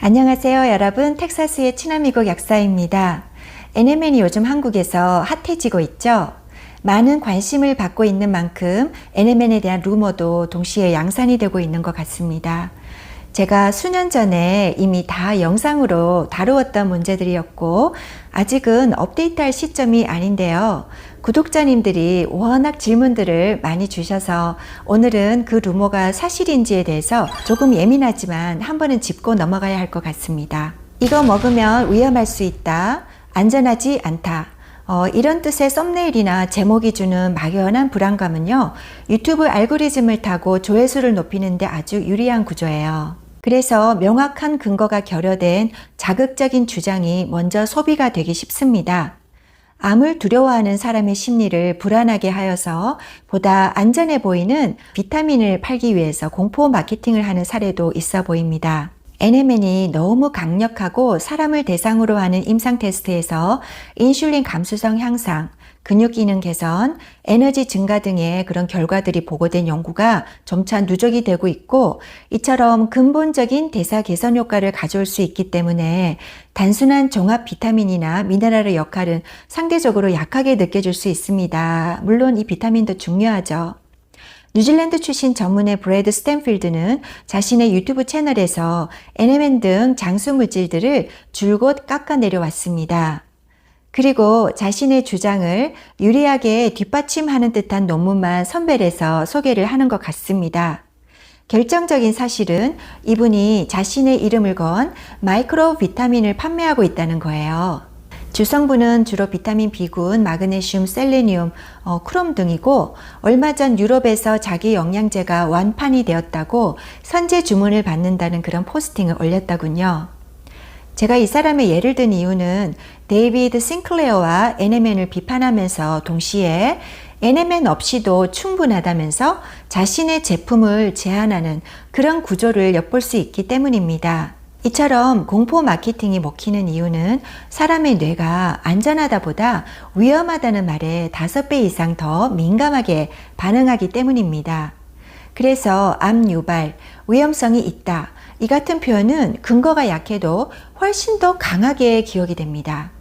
안녕하세요 여러분, 텍사스의 친화미국 약사입니다. NMN이 요즘 한국에서 핫해지고 있죠. 많은 관심을 받고 있는 만큼 NMN에 대한 루머도 동시에 양산이 되고 있는 것 같습니다. 제가 수년 전에 이미 다 영상으로 다루었던 문제들이었고 아직은 업데이트할 시점이 아닌데요. 구독자님들이 워낙 질문들을 많이 주셔서 오늘은 그 루머가 사실인지에 대해서 조금 예민하지만 한 번은 짚고 넘어가야 할 것 같습니다. 이거 먹으면 위험할 수 있다. 안전하지 않다. 이런 뜻의 썸네일이나 제목이 주는 막연한 불안감은요, 유튜브 알고리즘을 타고 조회수를 높이는 데 아주 유리한 구조예요. 그래서 명확한 근거가 결여된 자극적인 주장이 먼저 소비가 되기 쉽습니다. 암을 두려워하는 사람의 심리를 불안하게 하여서 보다 안전해 보이는 비타민을 팔기 위해서 공포 마케팅을 하는 사례도 있어 보입니다. NMN이 너무 강력하고 사람을 대상으로 하는 임상 테스트에서 인슐린 감수성 향상, 근육 기능 개선, 에너지 증가 등의 그런 결과들이 보고된 연구가 점차 누적이 되고 있고, 이처럼 근본적인 대사 개선 효과를 가져올 수 있기 때문에 단순한 종합 비타민이나 미네랄의 역할은 상대적으로 약하게 느껴질 수 있습니다. 물론 이 비타민도 중요하죠. 뉴질랜드 출신 전문의 브래드 스탠필드는 자신의 유튜브 채널에서 NMN 등 장수 물질들을 줄곧 깎아 내려왔습니다. 그리고 자신의 주장을 유리하게 뒷받침하는 듯한 논문만 선별해서 소개를 하는 것 같습니다. 결정적인 사실은 이분이 자신의 이름을 건 마이크로 비타민을 판매하고 있다는 거예요. 주성분은 주로 비타민 B군, 마그네슘, 셀레늄, 크롬 등이고, 얼마 전 유럽에서 자기 영양제가 완판이 되었다고 선제 주문을 받는다는 그런 포스팅을 올렸다군요. 제가 이 사람의 예를 든 이유는 데이비드 싱클레어와 NMN을 비판하면서 동시에 NMN 없이도 충분하다면서 자신의 제품을 제안하는 그런 구조를 엿볼 수 있기 때문입니다. 이처럼 공포 마케팅이 먹히는 이유는 사람의 뇌가 안전하다 보다 위험하다는 말에 5배 이상 더 민감하게 반응하기 때문입니다. 그래서 암 유발, 위험성이 있다. 이 같은 표현은 근거가 약해도 훨씬 더 강하게 기억이 됩니다.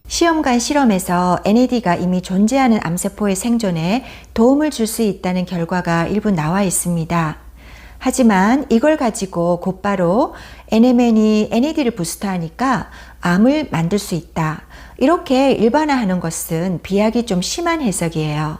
시험관 실험에서 NAD가 이미 존재하는 암세포의 생존에 도움을 줄 수 있다는 결과가 일부 나와 있습니다. 하지만 이걸 가지고 곧바로 NMN이 NAD를 부스터하니까 암을 만들 수 있다. 이렇게 일반화하는 것은 비약이 좀 심한 해석이에요.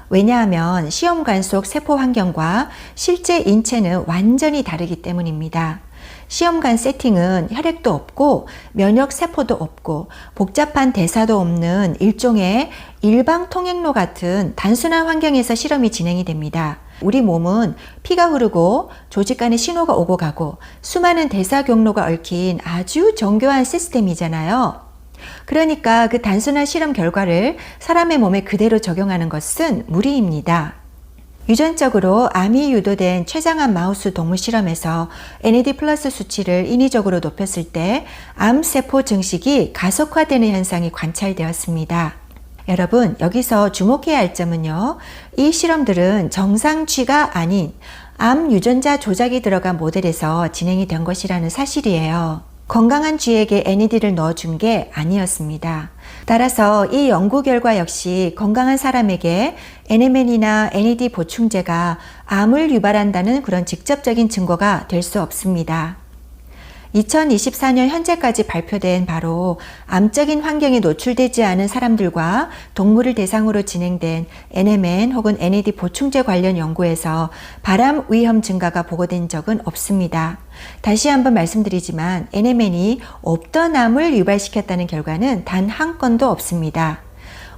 왜냐하면 시험관 속 세포 환경과 실제 인체는 완전히 다르기 때문입니다. 시험관 세팅은 혈액도 없고 면역 세포도 없고 복잡한 대사도 없는 일종의 일방 통행로 같은 단순한 환경에서 실험이 진행이 됩니다. 우리 몸은 피가 흐르고 조직 간에 신호가 오고 가고 수많은 대사 경로가 얽힌 아주 정교한 시스템이잖아요. 그러니까 그 단순한 실험 결과를 사람의 몸에 그대로 적용하는 것은 무리입니다. 유전적으로 암이 유도된 췌장암 마우스 동물 실험에서 NAD 플러스 수치를 인위적으로 높였을 때 암세포 증식이 가속화되는 현상이 관찰되었습니다. 여러분, 여기서 주목해야 할 점은요, 이 실험들은 정상쥐가 아닌 암 유전자 조작이 들어간 모델에서 진행이 된 것이라는 사실이에요. 건강한 쥐에게 NAD를 넣어준 게 아니었습니다. 따라서 이 연구 결과 역시 건강한 사람에게 NMN이나 NAD 보충제가 암을 유발한다는 그런 직접적인 증거가 될 수 없습니다. 2024년 현재까지 발표된 바로 암적인 환경에 노출되지 않은 사람들과 동물을 대상으로 진행된 NMN 혹은 NAD 보충제 관련 연구에서 발암 위험 증가가 보고된 적은 없습니다. 다시 한번 말씀드리지만 NMN이 없던 암을 유발시켰다는 결과는 단 한 건도 없습니다.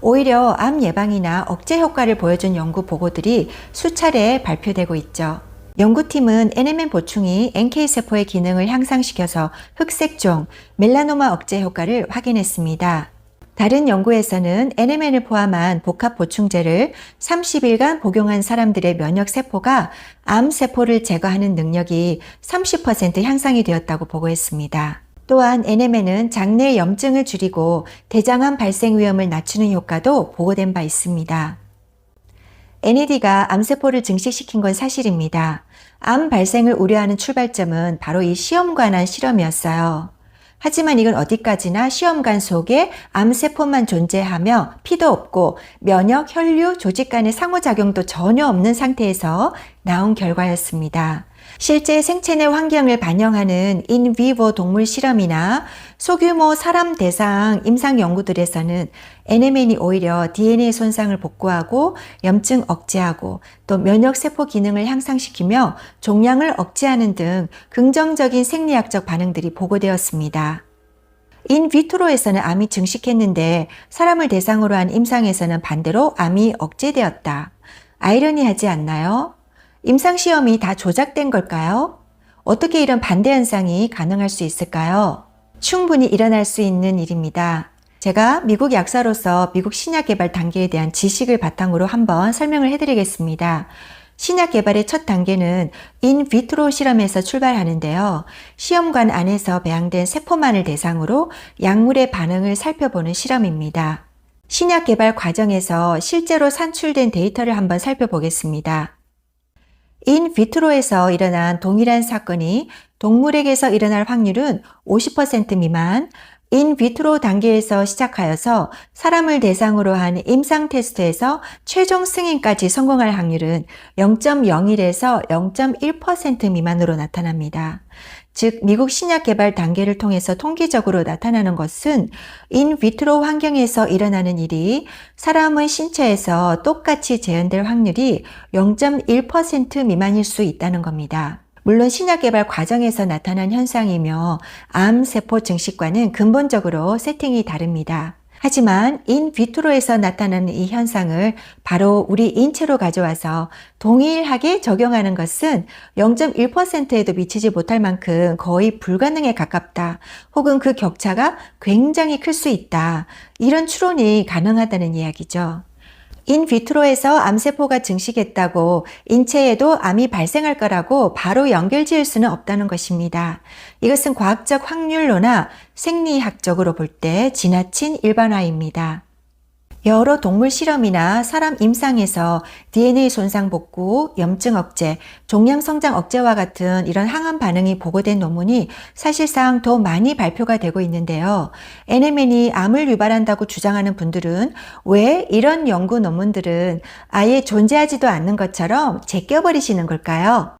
오히려 암 예방이나 억제 효과를 보여준 연구 보고들이 수차례 발표되고 있죠. 연구팀은 NMN 보충이 NK세포의 기능을 향상시켜서 흑색종, 멜라노마 억제 효과를 확인했습니다. 다른 연구에서는 NMN을 포함한 복합 보충제를 30일간 복용한 사람들의 면역세포가 암세포를 제거하는 능력이 30% 향상이 되었다고 보고했습니다. 또한 NMN은 장내 염증을 줄이고 대장암 발생 위험을 낮추는 효과도 보고된 바 있습니다. NED가 암세포를 증식시킨 건 사실입니다. 암 발생을 우려하는 출발점은 바로 이 시험관한 실험이었어요. 하지만 이건 어디까지나 시험관 속에 암세포만 존재하며 피도 없고 면역, 혈류, 조직 간의 상호작용도 전혀 없는 상태에서 나온 결과였습니다. 실제 생체 내 환경을 반영하는 인비보 동물 실험이나 소규모 사람 대상 임상 연구들에서는 NMN이 오히려 DNA 손상을 복구하고 염증 억제하고 또 면역세포 기능을 향상시키며 종양을 억제하는 등 긍정적인 생리학적 반응들이 보고되었습니다. 인비트로에서는 암이 증식했는데 사람을 대상으로 한 임상에서는 반대로 암이 억제되었다. 아이러니하지 않나요? 임상시험이 다 조작된 걸까요? 어떻게 이런 반대 현상이 가능할 수 있을까요? 충분히 일어날 수 있는 일입니다. 제가 미국 약사로서 미국 신약 개발 단계에 대한 지식을 바탕으로 한번 설명을 해드리겠습니다. 신약 개발의 첫 단계는 인비트로 실험에서 출발하는데요. 시험관 안에서 배양된 세포만을 대상으로 약물의 반응을 살펴보는 실험입니다. 신약 개발 과정에서 실제로 산출된 데이터를 한번 살펴보겠습니다. 인비트로에서 일어난 동일한 사건이 동물에게서 일어날 확률은 50% 미만, 인비트로 단계에서 시작하여서 사람을 대상으로 한 임상 테스트에서 최종 승인까지 성공할 확률은 0.01에서 0.1% 미만으로 나타납니다. 즉, 미국 신약 개발 단계를 통해서 통계적으로 나타나는 것은 인비트로 환경에서 일어나는 일이 사람의 신체에서 똑같이 재현될 확률이 0.1% 미만일 수 있다는 겁니다. 물론 신약 개발 과정에서 나타난 현상이며 암세포 증식과는 근본적으로 세팅이 다릅니다. 하지만 인비트로에서 나타나는 이 현상을 바로 우리 인체로 가져와서 동일하게 적용하는 것은 0.1%에도 미치지 못할 만큼 거의 불가능에 가깝다. 혹은 그 격차가 굉장히 클 수 있다. 이런 추론이 가능하다는 이야기죠. 인비트로에서 암세포가 증식했다고 인체에도 암이 발생할 거라고 바로 연결지을 수는 없다는 것입니다. 이것은 과학적 확률로나 생리학적으로 볼 때 지나친 일반화입니다. 여러 동물 실험이나 사람 임상에서 DNA 손상 복구, 염증 억제, 종양 성장 억제와 같은 이런 항암 반응이 보고된 논문이 사실상 더 많이 발표가 되고 있는데요. NMN이 암을 유발한다고 주장하는 분들은 왜 이런 연구 논문들은 아예 존재하지도 않는 것처럼 제껴버리시는 걸까요?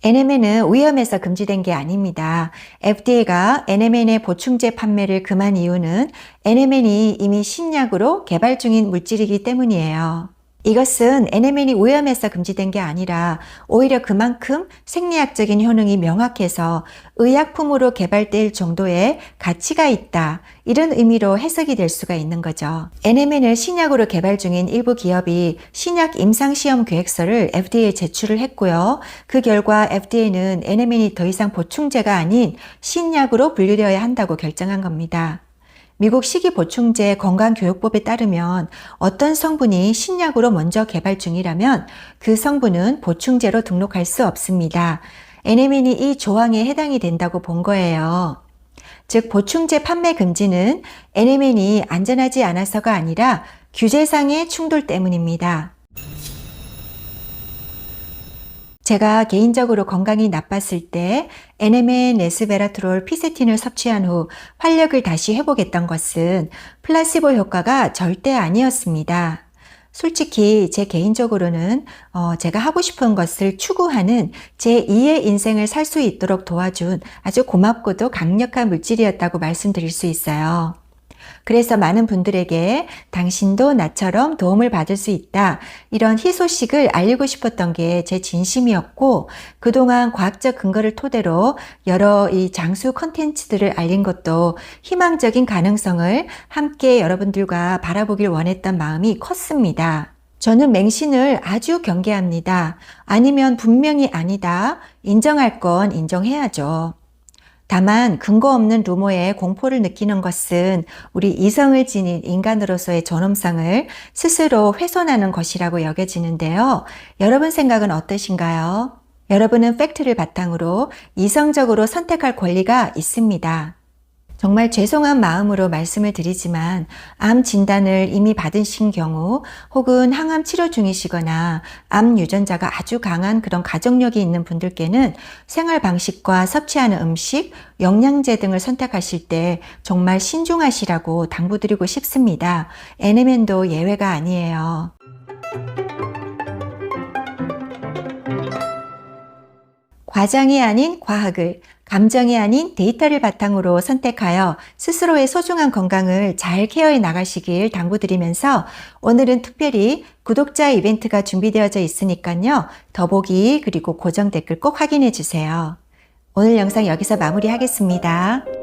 NMN은 위험해서 금지된 게 아닙니다. FDA가 NMN의 보충제 판매를 금한 이유는 NMN이 이미 신약으로 개발 중인 물질이기 때문이에요. 이것은 NMN이 위험해서 금지된 게 아니라 오히려 그만큼 생리학적인 효능이 명확해서 의약품으로 개발될 정도의 가치가 있다. 이런 의미로 해석이 될 수가 있는 거죠. NMN을 신약으로 개발 중인 일부 기업이 신약 임상시험 계획서를 FDA에 제출을 했고요. 그 결과 FDA는 NMN이 더 이상 보충제가 아닌 신약으로 분류되어야 한다고 결정한 겁니다. 미국 식이보충제 건강교육법에 따르면 어떤 성분이 신약으로 먼저 개발 중이라면 그 성분은 보충제로 등록할 수 없습니다. NMN이 이 조항에 해당이 된다고 본 거예요. 즉 보충제 판매 금지는 NMN이 안전하지 않아서가 아니라 규제상의 충돌 때문입니다. 제가 개인적으로 건강이 나빴을 때 NMN, 레스베라트롤, 피세틴을 섭취한 후 활력을 다시 회복했던 것은 플라시보 효과가 절대 아니었습니다. 솔직히 제 개인적으로는 제가 하고 싶은 것을 추구하는 제2의 인생을 살 수 있도록 도와준 아주 고맙고도 강력한 물질이었다고 말씀드릴 수 있어요. 그래서 많은 분들에게 당신도 나처럼 도움을 받을 수 있다. 이런 희소식을 알리고 싶었던 게 제 진심이었고 그동안 과학적 근거를 토대로 여러 이 장수 콘텐츠들을 알린 것도 희망적인 가능성을 함께 여러분들과 바라보길 원했던 마음이 컸습니다. 저는 맹신을 아주 경계합니다. 아니면 분명히 아니다. 인정할 건 인정해야죠. 다만 근거 없는 루머에 공포를 느끼는 것은 우리 이성을 지닌 인간으로서의 존엄성을 스스로 훼손하는 것이라고 여겨지는데요. 여러분 생각은 어떠신가요? 여러분은 팩트를 바탕으로 이성적으로 선택할 권리가 있습니다. 정말 죄송한 마음으로 말씀을 드리지만 암 진단을 이미 받으신 경우 혹은 항암 치료 중이시거나 암 유전자가 아주 강한 그런 가족력이 있는 분들께는 생활 방식과 섭취하는 음식, 영양제 등을 선택하실 때 정말 신중하시라고 당부드리고 싶습니다. NMN도 예외가 아니에요. 과장이 아닌 과학을, 감정이 아닌 데이터를 바탕으로 선택하여 스스로의 소중한 건강을 잘 케어해 나가시길 당부드리면서 오늘은 특별히 구독자 이벤트가 준비되어져 있으니까요. 더보기 그리고 고정 댓글 꼭 확인해 주세요. 오늘 영상 여기서 마무리하겠습니다.